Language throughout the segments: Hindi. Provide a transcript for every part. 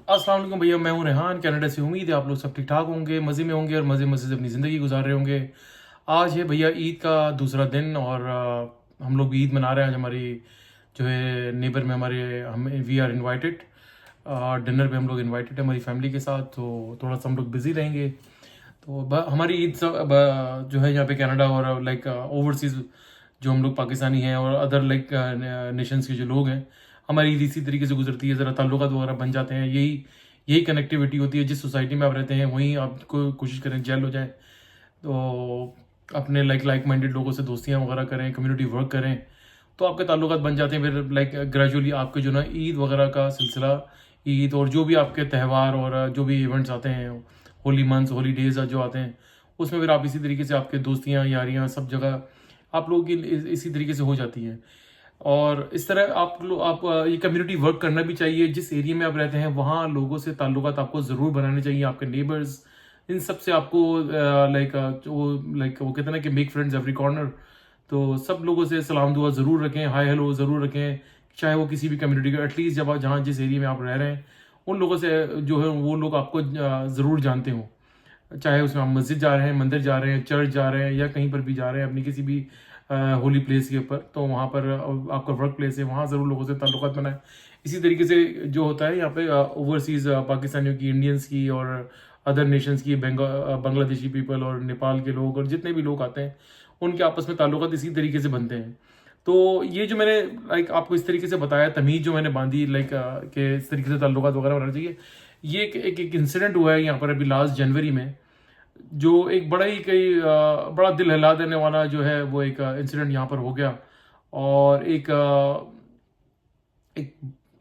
अस्सलाम वालेकुम भैया, मैं हूँ रेहान कनाडा से। उम्मीद है आप लोग सब ठीक ठाक होंगे, मज़े में होंगे और मज़े मज़े से अपनी ज़िंदगी गुजार रहे होंगे। आज है भैया ईद का दूसरा दिन और हम लोग भी ईद मना रहे हैं। आज हमारी जो है नेबर में हमारे हम वी आर इनवाइटेड डिनर पे। हम लोग इनवाइटेड है हमारी फैमिली के साथ, तो थोड़ा सा हम लोग बिज़ी रहेंगे। तो हमारी ईद सब जो है यहाँ पे कनाडा और लाइक ओवरसीज़ जो हम लोग पाकिस्तानी हैं और अदर लाइक नेशंस के जो लोग हैं, हमारी ईद इसी तरीके से गुजरती है। ज़रा ताल्लुकात वगैरह बन जाते हैं। यही यही कनेक्टिविटी होती है। जिस सोसाइटी में आप रहते हैं वहीं आपको कोशिश करें जेल हो जाए, तो अपने लाइक माइंडेड लोगों से दोस्तियाँ वगैरह करें, कम्युनिटी वर्क करें, तो आपके ताल्लुकात बन जाते हैं। फिर लाइक ग्रेजुअली आपके जो ना ईद वगैरह का सिलसिला, ईद और जो भी आपके त्यौहार और जो भी इवेंट्स आते हैं, होली मंथ्स होली डेज जो आते हैं, उसमें फिर आप इसी तरीके से आपके दोस्तियाँ यारियाँ सब जगह आप लोगों की इसी तरीके से हो जाती हैं। और इस तरह आप ये कम्युनिटी वर्क करना भी चाहिए। जिस एरिया में आप रहते हैं वहाँ लोगों से ताल्लुकात आपको ज़रूर बनाने चाहिए। आपके नेबर्स, इन सब से आपको वो कहते हैं ना कि मेक फ्रेंड्स एवरी कॉर्नर। तो सब लोगों से सलाम दुआ ज़रूर रखें, हाय हेलो ज़रूर रखें, चाहे वो किसी भी कम्युनिटी का। एटलीस्ट जब आप जहाँ जिस एरिया में आप रह रहे हैं उन लोगों से जो है वो लोग आपको ज़रूर जानते हों। चाहे उसमें आप मस्जिद जा रहे हैं, मंदिर जा रहे हैं, चर्च जा रहे हैं या कहीं पर भी जा रहे हैं अपनी किसी भी होली प्लेस के ऊपर, तो वहाँ पर आपका वर्क प्लेस है, वहाँ ज़रूर लोगों से ताल्लुकात बनाएं। इसी तरीके से जो होता है यहाँ पे ओवरसीज़ पाकिस्तानियों की, इंडियंस की और अदर नेशंस की, बांग्लादेशी पीपल और नेपाल के लोग और जितने भी लोग आते हैं, उनके आपस में ताल्लुकात इसी तरीके से बनते हैं। तो ये जो मैंने लाइक आपको इस तरीके से बताया, तमीज़ जो मैंने बांधी लाइक कि इस तरीके से ताल्लुकात वगैरह बनाना चाहिए, ये एक इंसिडेंट हुआ है यहाँ पर अभी लास्ट जनवरी में, जो एक बड़ा दिल हिला देने वाला जो है वो एक इंसिडेंट यहाँ पर हो गया। और एक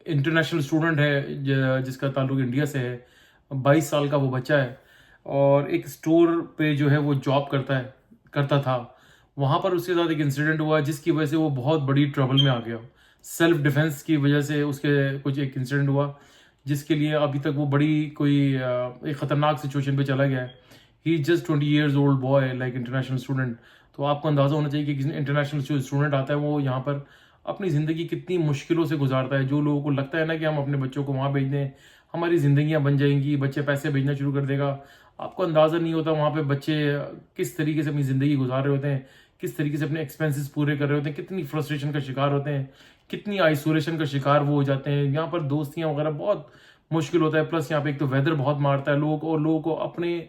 इंटरनेशनल स्टूडेंट है जिसका ताल्लुक इंडिया से है, 22 साल का वो बच्चा है और एक स्टोर पे जो है वो जॉब करता था। वहाँ पर उसके साथ एक इंसिडेंट हुआ जिसकी वजह से वो बहुत बड़ी ट्रबल में आ गया। सेल्फ डिफेंस की वजह से उसके कुछ एक इंसिडेंट हुआ जिसके लिए अभी तक वो बड़ी एक ख़तरनाक सिचुएशन पे चला गया है। He is just 20 years old boy like international student. तो आपको अंदाज़ा होना चाहिए कि किसी इंटरनेशनल जो स्टूडेंट आता है वो यहाँ पर अपनी ज़िंदगी कितनी मुश्किलों से गुजारता है। जो लोगों को लगता है ना कि हम अपने बच्चों को वहाँ भेज दें, हमारी ज़िंदगियाँ बन जाएंगी, बच्चे पैसे भेजना शुरू कर देगा, आपको अंदाज़ा नहीं होता वहाँ पे बच्चे किस तरीके से अपनी ज़िंदगी गुजार रहे होते हैं, किस तरीके से अपने एक्सपेंसेस पूरे कर रहे होते हैं, कितनी फ्रस्ट्रेशन का शिकार होते हैं, कितनी आइसोलेशन का शिकार वो हो जाते हैं। यहाँ पर दोस्तियाँ वगैरह बहुत मुश्किल होता है। प्लस यहाँ पे एक तो वेदर बहुत मारता है लोगों को अपने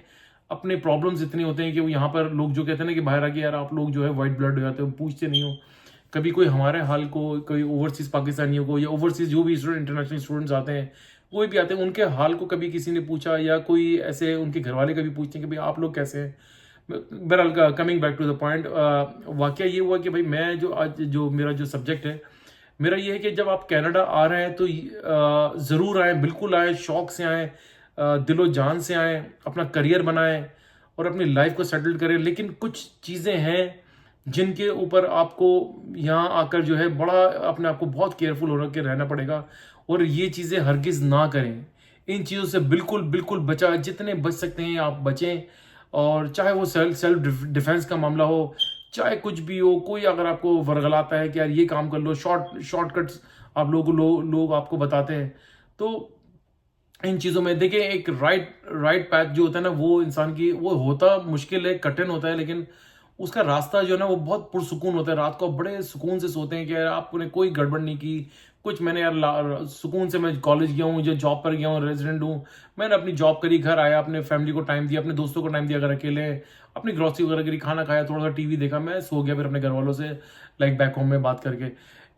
अपने प्रॉब्लम्स इतने होते हैं कि वो यहाँ पर लोग जो कहते हैं ना कि बाहर आके यार आप लोग जो है वाइट ब्लड हो जाते हो, पूछते नहीं हो कभी कोई हमारे हाल को। कोई ओवरसीज पाकिस्तानियों को या ओवरसीज जो भी स्टूडेंट इंटरनेशनल स्टूडेंट्स आते हैं, कोई भी आते हैं, उनके हाल को कभी किसी ने पूछा या कोई ऐसे उनके घर वाले कभी पूछते हैं कि भाई आप लोग कैसे हैं। बहरहाल coming back to the point, वाकया ये हुआ कि भाई मैं जो आज जो मेरा जो सब्जेक्ट है मेरा ये है कि जब आप कनाडा आ रहे हैं तो ज़रूर आएँ, बिल्कुल आएँ, शौक से आएँ, दिलो जान से आएँ, अपना करियर बनाएं और अपनी लाइफ को सेटल करें। लेकिन कुछ चीज़ें हैं जिनके ऊपर आपको यहाँ आकर जो है बड़ा अपने आप को बहुत केयरफुल हो के रहना पड़ेगा और ये चीज़ें हरगिज़ ना करें। इन चीज़ों से बिल्कुल बिल्कुल बचा, जितने बच सकते हैं आप बचें। और चाहे वो सेल्फ डिफेंस का मामला हो, चाहे कुछ भी हो, कोई अगर आपको वर्गलाता है कि यार ये काम कर लो, शॉर्टकट्स आप लोग आपको बताते हैं, तो इन चीज़ों में देखिए एक राइट पैथ जो होता है ना, वो इंसान की वो होता मुश्किल है, कठिन होता है, लेकिन उसका रास्ता जो है ना वो बहुत पुरसुकून होता है। रात को आप बड़े सुकून से सोते हैं कि यार आपने कोई गड़बड़ नहीं की, कुछ मैंने यार सुकून से मैं कॉलेज गया हूँ, जो जॉब पर गया हूँ, रेजिडेंट हूँ, मैंने अपनी जॉब करी, घर आया, अपने फैमिली को टाइम दिया, अपने दोस्तों को टाइम दिया, अगर अकेले अपनी ग्रॉसरी वगैरह करी, खाना खाया, थोड़ा सा टीवी देखा, मैं सो गया फिर अपने घर वालों से लाइक बैक होम में बात करके।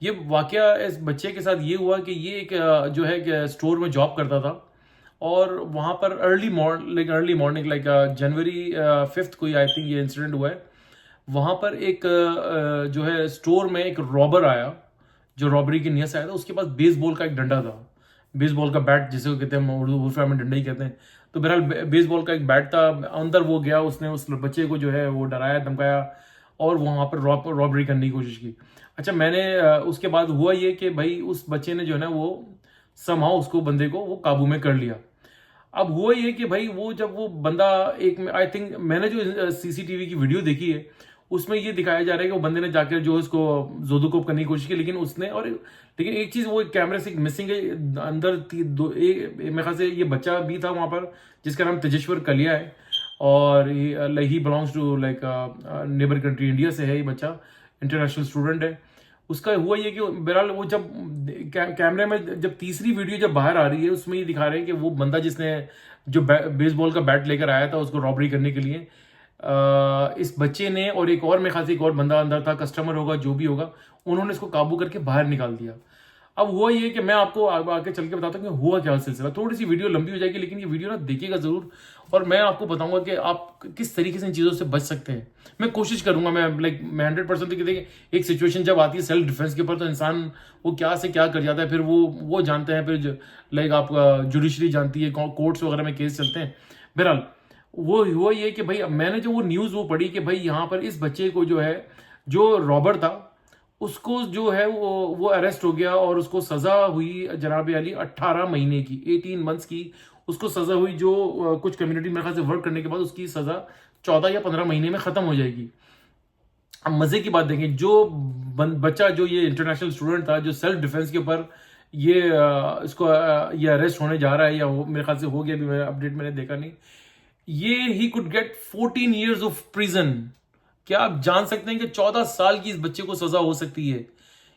ये वाकया इस बच्चे के साथ ये हुआ कि ये एक जो है कि स्टोर में जॉब करता था और वहाँ पर अर्ली मॉर्निंग लाइक जनवरी 5th को आई थिंक ये इंसिडेंट हुआ है। वहाँ पर एक जो है स्टोर में एक रॉबर आया जो रॉबरी की नीयत से आया था। उसके पास बेसबॉल का एक डंडा था, बेसबॉल का बैट जिसे को कहते हैं, हम उर्दू में डंडा ही कहते हैं। तो बहरहाल बेसबॉल का एक बैट था, अंदर वो गया, उसने उस बच्चे को जो है वो डराया धमकाया और वहाँ पर रॉबरी करने की कोशिश की। अच्छा, मैंने उसके बाद हुआ ये कि भाई उस बच्चे ने जो है ना वो समहाउ उसको बंदे को वो काबू में कर लिया। अब हुआ ये कि भाई वो जब वो बंदा एक आई थिंक मैंने जो सीसीटीवी की वीडियो देखी है उसमें ये दिखाया जा रहा है कि वो बंदे ने जाकर जो उसको जोदोकोप करने की कोशिश की, लेकिन उसने, और लेकिन एक चीज वो कैमरे से मिसिंग है अंदर मेरे ख्याल से ये बच्चा भी था वहां पर जिसका नाम तेजेश्वर कलिया है, और he belongs to like neighbour country India से है ये बच्चा, इंटरनेशनल स्टूडेंट है। उसका हुआ ये कि बहरहाल वो जब कैमरे में जब तीसरी वीडियो जब बाहर आ रही है उसमें ये दिखा रहे हैं कि वो बंदा जिसने जो बेसबॉल का बैट लेकर आया था उसको रॉबरी करने के लिए, इस बच्चे ने और एक और मेरे ख्याल से एक और बंदा अंदर था, कस्टमर होगा जो भी होगा, उन्होंने इसको काबू करके बाहर निकाल दिया। अब हुआ ये कि मैं आपको आगे चल के बताता हूँ कि हुआ क्या सिलसिला। थोड़ी सी वीडियो लंबी हो जाएगी लेकिन ये वीडियो ना देखिएगा जरूर, और मैं आपको बताऊंगा कि आप किस तरीके से इन चीज़ों से बच सकते हैं। मैं कोशिश करूंगा, मैं 100% देखिए एक सिचुएशन जब आती है सेल्फ डिफेंस के ऊपर तो इंसान वो क्या से क्या कर जाता है, फिर वो जानते हैं, फिर लाइक आपका जुडिशरी जानती है, कोर्ट्स वगैरह में केस चलते हैं। बहरहाल वो हुआ ये कि भाई मैंने जो वो न्यूज़ वो पढ़ी कि भाई यहाँ पर इस बच्चे को जो है, जो रॉबर था, उसको जो है वो अरेस्ट हो गया और उसको सजा हुई जनाब अली 18 महीने की, 18 मंथ्स की उसको सजा हुई, जो कुछ कम्युनिटी मेरे ख्याल से वर्क करने के बाद उसकी सजा 14 या 15 महीने में खत्म हो जाएगी। अब मजे की बात देखें, जो बच्चा जो ये इंटरनेशनल स्टूडेंट था जो सेल्फ डिफेंस के ऊपर ये इसको ये अरेस्ट होने जा रहा है, या मेरे ख्याल से हो गया, अभी मेरा अपडेट मैंने देखा नहीं, ये he could get 14 years of prison. क्या आप जान सकते हैं कि 14 साल की इस बच्चे को सजा हो सकती है?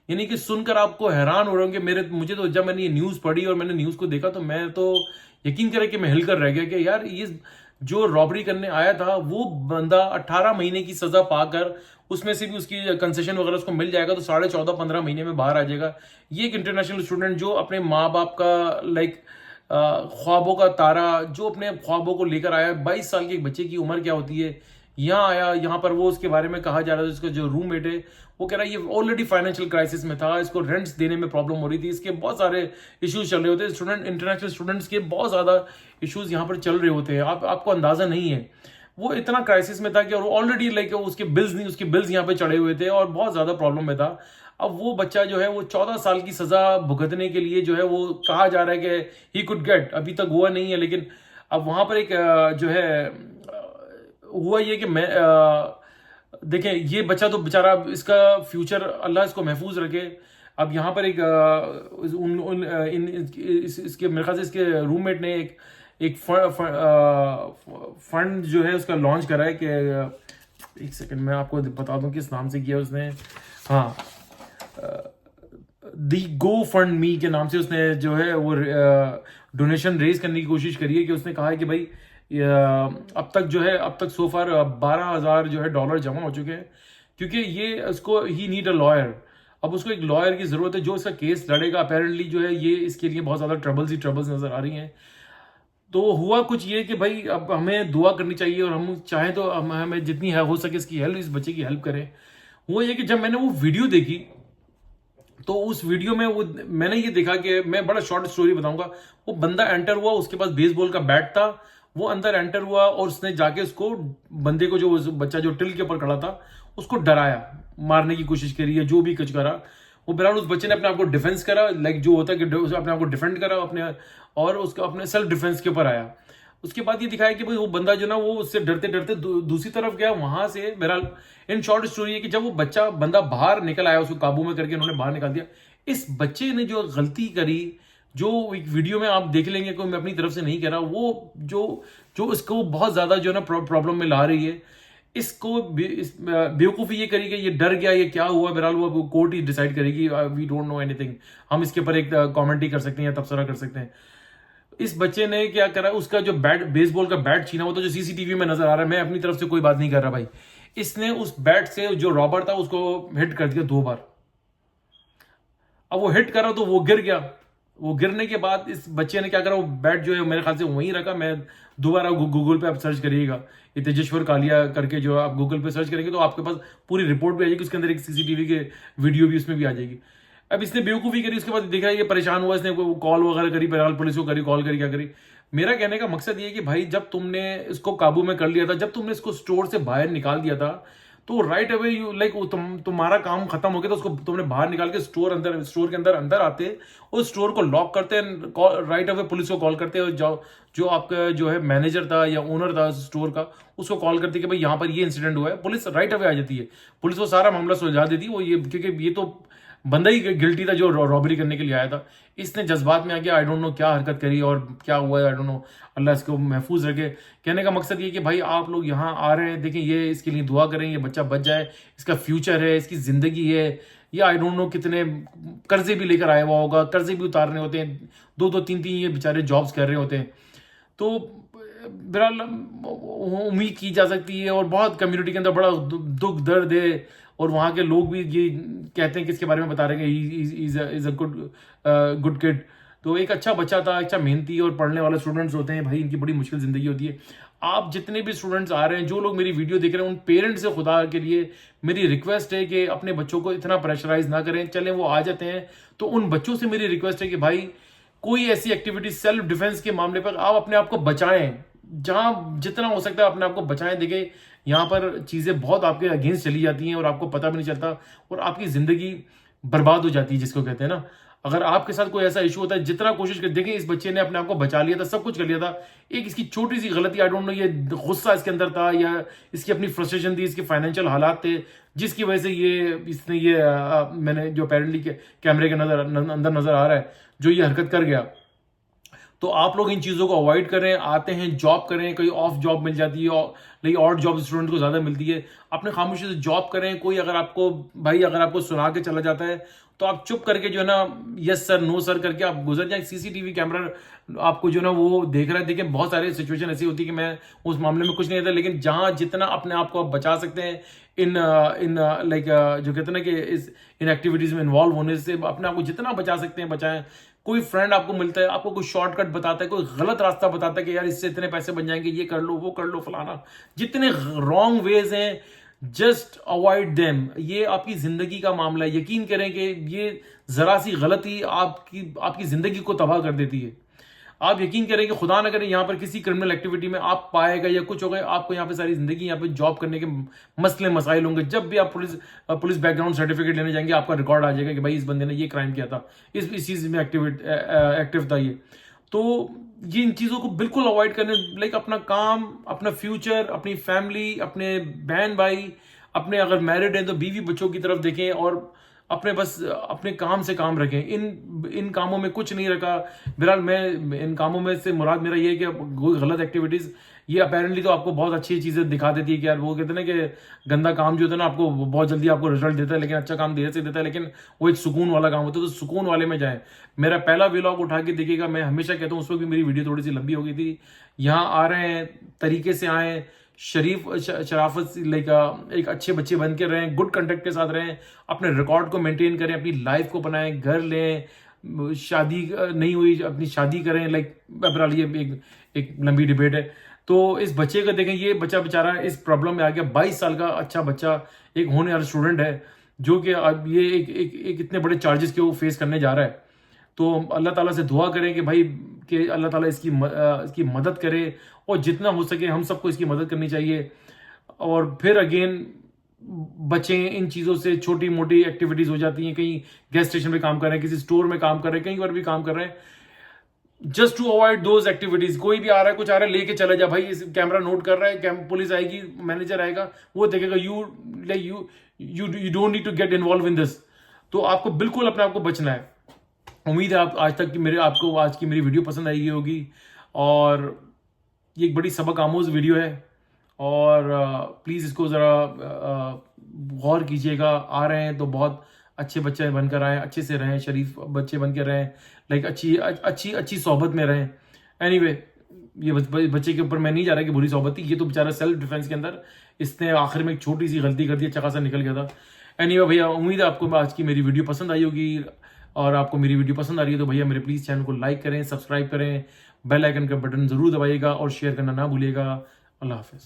यानी कि सुनकर आपको हैरान हो रहे होंगे, मुझे तो जब मैंने ये न्यूज पढ़ी और मैंने न्यूज को देखा तो मैं तो यकीन करें कि मैं हिलकर रह गया कि यार ये जो रॉबरी करने आया था वो बंदा 18 महीने की सजा पाकर उसमें से भी उसकी कंसेशन वगैरह उसको मिल जाएगा तो 14.5-15 महीने में बाहर आ जाएगा। ये एक इंटरनेशनल स्टूडेंट जो अपने माँ बाप का लाइक ख्वाबों का तारा, जो अपने ख्वाबों को लेकर आया, 22 साल के एक बच्चे की उम्र क्या होती है, यहाँ आया, यहाँ पर वो उसके बारे में कहा जा रहा था, उसका जो रूममेट है वो कह रहा है ये ऑलरेडी फाइनेंशियल क्राइसिस में था, इसको रेंट्स देने में प्रॉब्लम हो रही थी, इसके बहुत सारे इश्यूज चल रहे होते हैं, इंटरनेशनल स्टूडेंट्स के बहुत ज्यादा इश्यूज यहाँ पर चल रहे होते हैं, आपको अंदाजा नहीं है। वो इतना क्राइसिस में था कि ऑलरेडी लाइक उसके बिल्स यहाँ पे चढ़े हुए थे और बहुत ज्यादा प्रॉब्लम में था। अब वो बच्चा जो है वो 14 साल की सजा भुगतने के लिए जो है वो कहा जा रहा है कि ही कुड गेट, अभी तक हुआ नहीं है, लेकिन अब वहां पर एक जो है हुआ ये कि मैं देखें ये बच्चा तो बेचारा, इसका फ्यूचर अल्लाह इसको महफूज रखे। अब यहाँ पर एक इसके मेरे ख्याल से इसके रूममेट ने एक फंड जो है उसका लॉन्च करा है कि एक सेकंड मैं आपको बता दूं किस नाम से किया उसने, हाँ, दी गो फंड मी के नाम से उसने जो है वो डोनेशन रेज करने की कोशिश करी है। कि उसने कहा है कि भाई अब तक सो फार 12,000 जो है डॉलर जमा हो चुके हैं, क्योंकि ये उसको ही नीड अ लॉयर। अब उसको एक लॉयर की जरूरत है जो इसका केस लड़ेगा। अपेरेंटली जो है ये इसके लिए बहुत ज्यादा ट्रबल्स नजर आ रही हैं। तो हुआ कुछ ये कि भाई अब हमें दुआ करनी चाहिए और हम चाहें तो हमें जितनी हो सके इसकी हेल्प, इस बच्चे की हेल्प करें। वो ये कि जब मैंने वो वीडियो देखी तो उस वीडियो में वो मैंने ये देखा कि मैं बड़ा शॉर्ट स्टोरी बताऊंगा। वो बंदा एंटर हुआ, उसके पास बेसबॉल का बैट था, वो अंदर एंटर हुआ और उसने जाके उसको बंदे को, जो बच्चा जो टिल के ऊपर खड़ा था, उसको डराया, मारने की कोशिश करी है, जो भी कुछ करा। वो बहरहाल उस बच्चे ने अपने आप को डिफेंस करा, लाइक जो होता है कि अपने आप को डिफेंड करा अपने, और उसका अपने सेल्फ डिफेंस के ऊपर आया। उसके बाद ये दिखाया कि भाई वो बंदा जो ना वो उससे डरते डरते दूसरी तरफ गया। वहां से बहरहाल इन शॉर्ट स्टोरी है कि जब वो बंदा बाहर निकल आया, उसको काबू में करके उन्होंने बाहर निकाल दिया। इस बच्चे ने जो गलती करी, जो एक वीडियो में आप देख लेंगे, कोई मैं अपनी तरफ से नहीं कह रहा, वो जो जो इसको बहुत ज्यादा जो है ना प्रॉब्लम में ला रही है। इसको बेवकूफ़ी ये करी कि ये डर गया, ये क्या हुआ, बहरहाल वो कोर्ट ही डिसाइड करेगी। वी डोंट नो एनीथिंग, हम इसके ऊपर एक कमेंट ही कर सकते हैं या तबसरा कर सकते हैं। इस बच्चे ने क्या करा, उसका जो बैट, बेसबॉल का बैट छीना, वो तो जो सीसीटीवी में नजर आ रहा है, मैं अपनी तरफ से कोई बात नहीं कर रहा भाई। इसने उस बैट से जो रॉबर था उसको हिट कर दिया 2 बार। अब वो हिट करा तो वो गिर गया। वो गिरने के बाद इस बच्चे ने क्या करा, वो बैट जो है मेरे ख्याल से वहीं रखा। मैं दोबारा गूगल पे आप सर्च करिएगा, ये तेजेश्वर कालिया करके जो आप गूगल पे सर्च करेंगे तो आपके पास पूरी रिपोर्ट भी आ जाएगी, उसके अंदर एक सीसीटीवी के वीडियो भी उसमें भी आ जाएगी। अब इसने बेवकूफ़ी करी, उसके बाद देखा ये परेशान हुआ, इसने कॉल वगैरह करी, बहरहाल पुलिस को करी, कॉल करी, क्या करी। मेरा कहने का मकसद ये है कि भाई जब तुमने इसको काबू में कर लिया था, जब तुमने इसको स्टोर से बाहर निकाल दिया था, तो राइट अवे यू लाइक तुम्हारा काम खत्म हो गया तो उसको तुमने बाहर निकाल के स्टोर के अंदर आते, उस स्टोर को लॉक करते हैं, राइट अवे पुलिस को कॉल करते हैं, जो आपका जो है मैनेजर था या ओनर था स्टोर का, उसको कॉल करती है कि भाई यहाँ पर ये इंसिडेंट हुआ है, पुलिस राइट अवे आ जाती है, पुलिस वो सारा मामला सुलझा देती है। वो ये क्योंकि ये तो बंदा ही गिल्टी था जो रॉबरी करने के लिए आया था, इसने जज्बात में आके आई डोंट नो क्या हरकत करी और क्या हुआ है, आई डोंट नो, अल्लाह इसको महफूज रखे। कहने का मकसद ये कि भाई आप लोग यहाँ आ रहे हैं, देखें ये इसके लिए दुआ करें, ये बच्चा बच जाए, इसका फ्यूचर है, इसकी ज़िंदगी है, या आई डोंट नो कितने कर्जे भी लेकर आया हुआ होगा, कर्जे भी उतारने होते हैं, 2-2 3-3 ये बेचारे जॉब्स कर रहे होते हैं। तो बहरहाल उम्मीद की जा सकती है, और बहुत कम्युनिटी के अंदर बड़ा दुख दर्द है, और वहाँ के लोग भी ये कहते हैं कि इसके बारे में बता रहे हैं इज अ गुड किड। तो एक अच्छा बच्चा था, अच्छा मेहनती, और पढ़ने वाले स्टूडेंट्स होते हैं भाई, इनकी बड़ी मुश्किल ज़िंदगी होती है। आप जितने भी स्टूडेंट्स आ रहे हैं, जो लोग मेरी वीडियो देख रहे हैं, उन पेरेंट्स से खुदा के लिए मेरी रिक्वेस्ट है कि अपने बच्चों को इतना प्रेशराइज ना करें। चलें वो आ जाते हैं तो उन बच्चों से मेरी रिक्वेस्ट है कि भाई कोई ऐसी एक्टिविटी सेल्फ डिफेंस के मामले पर आप अपने आप को बचाएं, जहां जितना हो सकता है अपने आप को बचाएं। देखिए यहाँ पर चीज़ें बहुत आपके अगेंस्ट चली जाती हैं और आपको पता भी नहीं चलता, और आपकी ज़िंदगी बर्बाद हो जाती है, जिसको कहते हैं ना। अगर आपके साथ कोई ऐसा इशू होता है, जितना कोशिश कर, देखिए इस बच्चे ने अपने आप को बचा लिया था, सब कुछ कर लिया था, एक इसकी छोटी सी गलती, आई डोंट नो ये गुस्सा इसके अंदर था या इसकी अपनी फ्रस्ट्रेशन थी, इसके फाइनेंशियल हालात थे, जिसकी वजह से इसने मैंने जो अपेरेंटली कैमरे के अंदर नजर आ रहा है, जो ये हरकत कर गया। तो आप लोग इन चीज़ों को अवॉइड करें, आते हैं जॉब करें, कोई ऑफ जॉब मिल जाती है, लेकिन और जॉब स्टूडेंट को ज़्यादा मिलती है, अपने खामोशी से जॉब करें। कोई अगर आपको सुना के चला जाता है तो आप चुप करके जो है ना यस सर नो सर करके आप गुजर जाए। सीसीटीवी कैमरा आपको जो है ना वो देख रहा है। देखिए बहुत सारे सिचुएशन ऐसी होती है कि मैं उस मामले में कुछ नहीं था, लेकिन जहां जितना अपने आप को आप बचा सकते हैं इन लाइक जो कहते हैं ना कि इन एक्टिविटीज में इन्वॉल्व होने से अपने आप को जितना बचा सकते हैं बचाएं। कोई फ्रेंड आपको मिलता है, आपको कोई शॉर्टकट बताता है, कोई गलत रास्ता बताता है कि यार इससे इतने पैसे बन जाएंगे, ये कर लो वो कर लो फलाना, जितने रॉन्ग वेज हैं जस्ट अवॉइड देम। ये आपकी जिंदगी का मामला है, यकीन करें कि ये जरा सी गलती आपकी जिंदगी को तबाह कर देती है। आप यकीन करें कि खुदा ना करें यहाँ पर किसी क्रिमिनल एक्टिविटी में आप पाएगा या कुछ होगा, आपको यहाँ पे सारी जिंदगी यहाँ पे जॉब करने के मसले मसाइल होंगे। जब भी आप पुलिस बैकग्राउंड सर्टिफिकेट लेने जाएंगे, आपका रिकॉर्ड आ जाएगा कि भाई इस बंदे ने ये क्राइम किया था, इस चीज में एक्टिव था ये। तो ये इन चीज़ों को बिल्कुल अवॉइड करने, लाइक अपना काम, अपना फ्यूचर, अपनी फैमिली, अपने बहन भाई, अपने अगर मैरिड हैं तो बीवी बच्चों की तरफ देखें, और अपने काम से काम रखें। इन कामों में कुछ नहीं रखा। बहरहाल मैं इन कामों में से मुराद मेरा ये है कि कोई गलत एक्टिविटीज़, ये अपेरेंटली तो आपको बहुत अच्छी चीज़ें दिखा देती है कि यार वो कहते हैं ना कि गंदा काम जो होता है ना आपको बहुत जल्दी आपको रिजल्ट देता है, लेकिन अच्छा काम देर से देता है, लेकिन वो एक सुकून वाला काम होता है। तो सुकून वाले में जाएं। मेरा पहला व्लॉग उठा के देखिएगा, मैं हमेशा कहता हूँ, उस वक्त भी मेरी वीडियो थोड़ी सी लंबी हो गई थी। यहाँ आ रहे हैं, तरीके से आए, शराफत लाइक एक अच्छे बच्चे बन के रहें, गुड कंडक्ट के साथ रहें, अपने रिकॉर्ड को मेंटेन करें, अपनी लाइफ को बनाएं, घर लें, शादी नहीं हुई अपनी शादी करें। लाइक बहरहाल ये एक लंबी डिबेट है। तो इस बच्चे का देखें, ये बच्चा बेचारा इस प्रॉब्लम में आ गया। 22 साल का अच्छा बच्चा, एक होने वाला स्टूडेंट है, जो कि अब ये एक इतने बड़े चार्जेस के वो फेस करने जा रहा है। तो अल्लाह ताला से दुआ करें कि भाई कि अल्लाह ताला इसकी मदद करे, और जितना हो सके हम सबको इसकी मदद करनी चाहिए। और फिर अगेन बचें इन चीज़ों से। छोटी मोटी एक्टिविटीज़ हो जाती हैं, कहीं गैस स्टेशन पे काम कर रहे हैं, किसी स्टोर में काम कर रहे हैं, कहीं पर भी काम कर रहे हैं, just to avoid those activities. कोई भी आ रहा है, कुछ आ रहा है, लेके चला जा भाई, इस कैमरा नोट कर रहा है, पुलिस आएगी, मैनेजर आएगा, वो देखेगा you don't need to get involve in this. तो आपको बिल्कुल अपने आप को बचना है। उम्मीद है आपको आज की मेरी वीडियो पसंद आई होगी, और ये एक बड़ी सबक आमोज वीडियो है, और प्लीज़ इसको ज़रा गौर कीजिएगा। आ रहे हैं तो बहुत अच्छे बच्चे बनकर आए, अच्छे से रहें, शरीफ बच्चे बन के रहें, लाइक अच्छी सोहबत में रहें। एनीवे, ये बच्चे के ऊपर मैं नहीं जा रहा कि बुरी सोहबत थी, ये तो बेचारा सेल्फ डिफेंस के अंदर इसने आखिर में एक छोटी सी गलती कर दी, अच्छा खासा निकल गया था। एनीवे भैया, उम्मीद है आपको आज की मेरी वीडियो पसंद आई होगी, और आपको मेरी वीडियो पसंद आ रही है तो भैया मेरे प्लीज़ चैनल को लाइक करें, सब्सक्राइब करें, बेल आइकन का बटन ज़रूर दबाइएगा, और शेयर करना ना भूलिएगा। अल्लाह हाफिज़।